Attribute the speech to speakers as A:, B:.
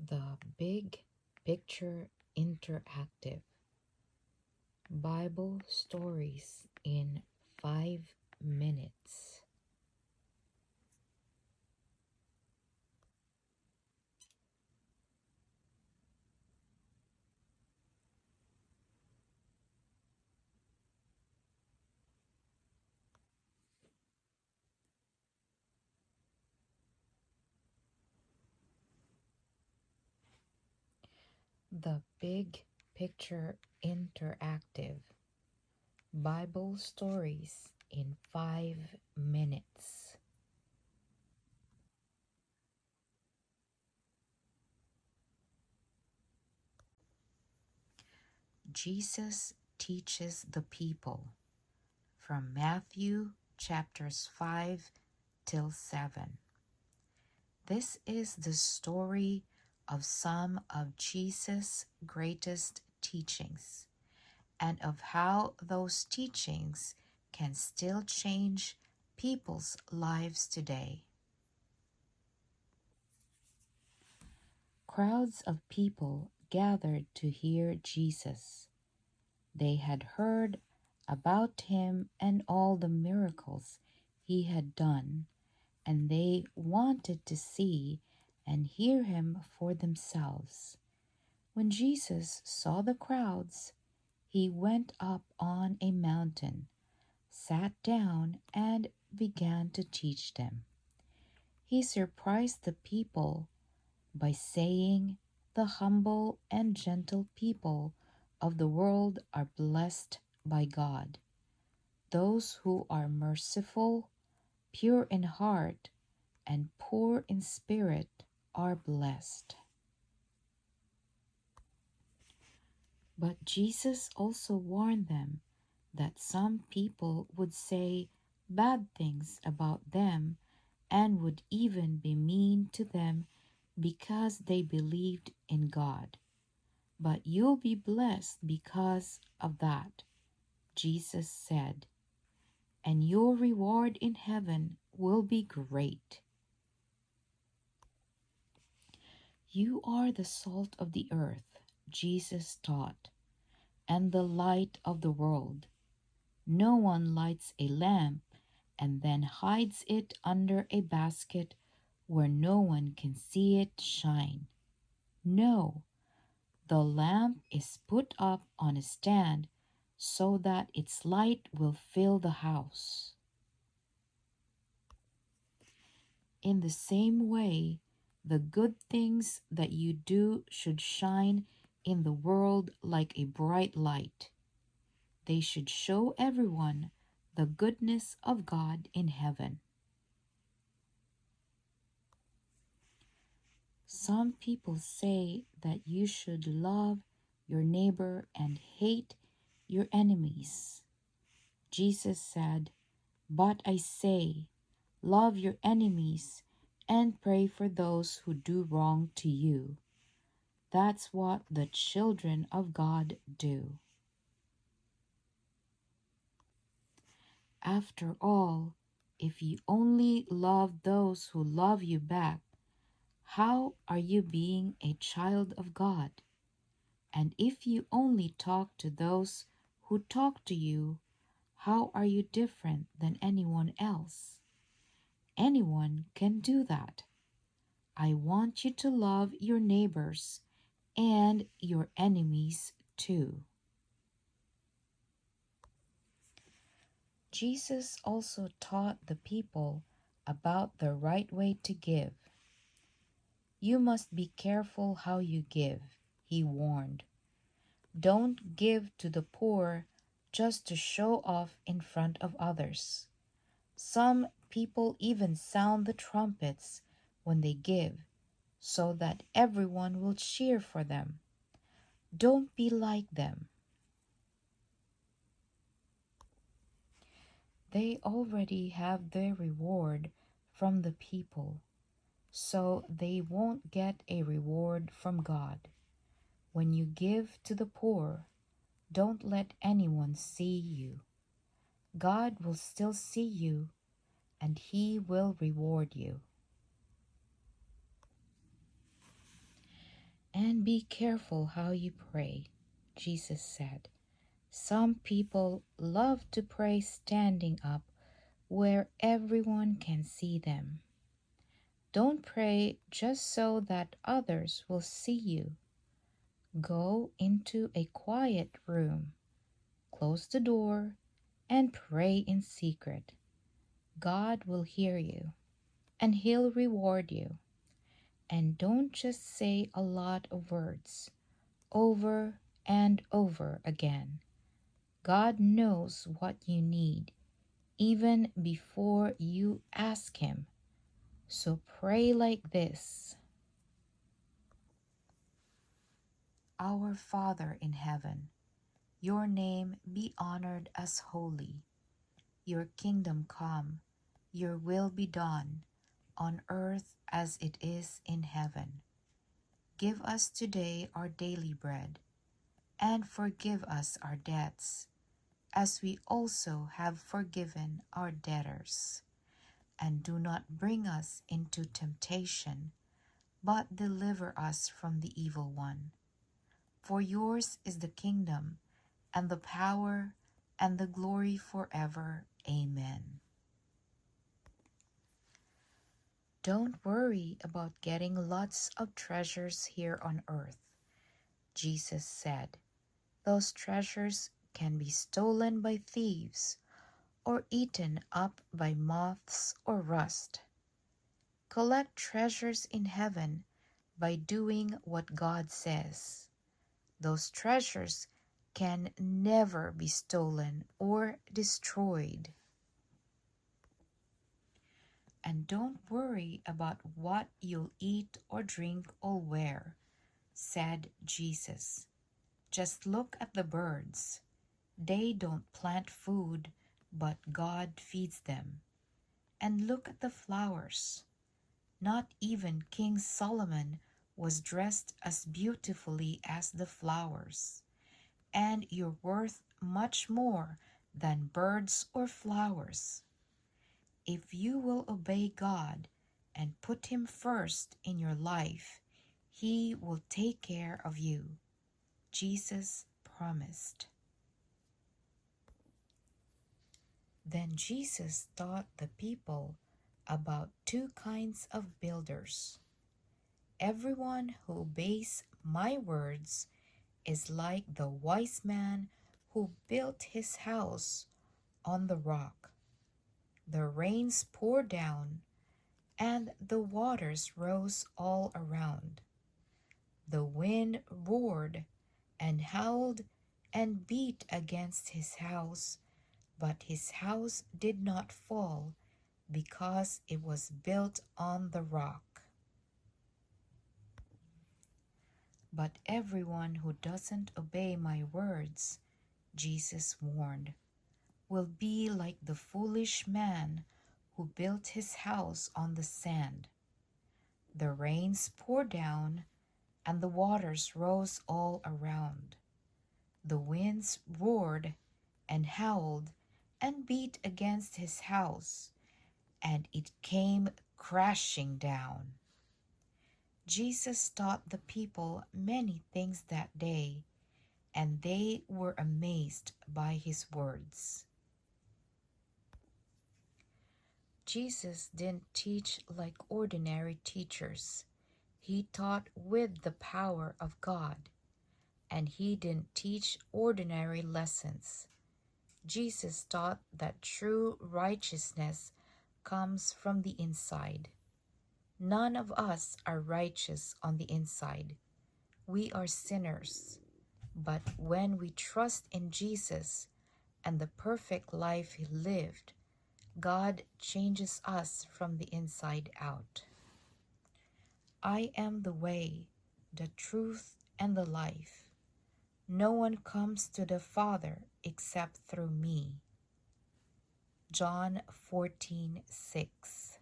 A: The Big Picture Interactive Bible Stories in 5 minutes. The Big Picture Interactive Bible Stories in 5 minutes. Jesus teaches the people from Matthew chapters 5 till 7. This is the story of some of Jesus' greatest teachings and of how those teachings can still change people's lives today. Crowds of people gathered to hear Jesus. They had heard about him and all the miracles he had done, and they wanted to see and hear him for themselves. When Jesus saw the crowds, he went up on a mountain, sat down, and began to teach them. He surprised the people by saying, "The humble and gentle people of the world are blessed by God. Those who are merciful, pure in heart, and poor in spirit are blessed." But Jesus also warned them that some people would say bad things about them and would even be mean to them because they believed in God. But you'll be blessed because of that, Jesus said, and your reward in heaven will be great. You are the salt of the earth, Jesus taught, and the light of the world. No one lights a lamp and then hides it under a basket where no one can see it shine. No, the lamp is put up on a stand so that its light will fill the house. In the same way, the good things that you do should shine in the world like a bright light. They should show everyone the goodness of God in heaven. Some people say that you should love your neighbor and hate your enemies. Jesus said, "But I say, love your enemies and pray for those who do wrong to you." That's what the children of God do. After all, if you only love those who love you back, how are you being a child of God? And if you only talk to those who talk to you, how are you different than anyone else? Anyone can do that. I want you to love your neighbors and your enemies too. Jesus also taught the people about the right way to give. You must be careful how you give, he warned. Don't give to the poor just to show off in front of others. Some people even sound the trumpets when they give, so that everyone will cheer for them. Don't be like them. They already have their reward from the people, so they won't get a reward from God. When you give to the poor, don't let anyone see you. God will still see you, and He will reward you. Be careful how you pray, Jesus said. Some people love to pray standing up where everyone can see them. Don't pray just so that others will see you. Go into a quiet room, close the door, and pray in secret. God will hear you, and He'll reward you. And don't just say a lot of words over and over again. God knows what you need even before you ask Him. So pray like this: Our Father in heaven, your name be honored as holy. Your kingdom come, your will be done, on earth as it is in heaven. Give us today our daily bread, and forgive us our debts, as we also have forgiven our debtors. And do not bring us into temptation, but deliver us from the evil one. For yours is the kingdom, and the power, and the glory forever. Amen. Don't worry about getting lots of treasures here on earth. Jesus said, those treasures can be stolen by thieves or eaten up by moths or rust. Collect treasures in heaven by doing what God says. Those treasures can never be stolen or destroyed. And don't worry about what you'll eat or drink or wear, said Jesus. Just look at the birds. They don't plant food, but God feeds them. And look at the flowers. Not even King Solomon was dressed as beautifully as the flowers. And you're worth much more than birds or flowers. If you will obey God and put Him first in your life, He will take care of you. Jesus promised. Then Jesus taught the people about two kinds of builders. Everyone who obeys my words is like the wise man who built his house on the rock. The rains poured down, and the waters rose all around. The wind roared and howled and beat against his house, but his house did not fall because it was built on the rock. But everyone who doesn't obey my words, Jesus warned, will be like the foolish man who built his house on the sand. The rains poured down, and the waters rose all around. The winds roared and howled and beat against his house, and it came crashing down. Jesus taught the people many things that day, and they were amazed by his words. Jesus didn't teach like ordinary teachers. He taught with the power of God, and he didn't teach ordinary lessons. Jesus taught that true righteousness comes from the inside. None of us are righteous on the inside. We are sinners. But when we trust in Jesus and the perfect life he lived, God changes us from the inside out. I am the way, the truth, and the life. No one comes to the Father except through me. John 14:6.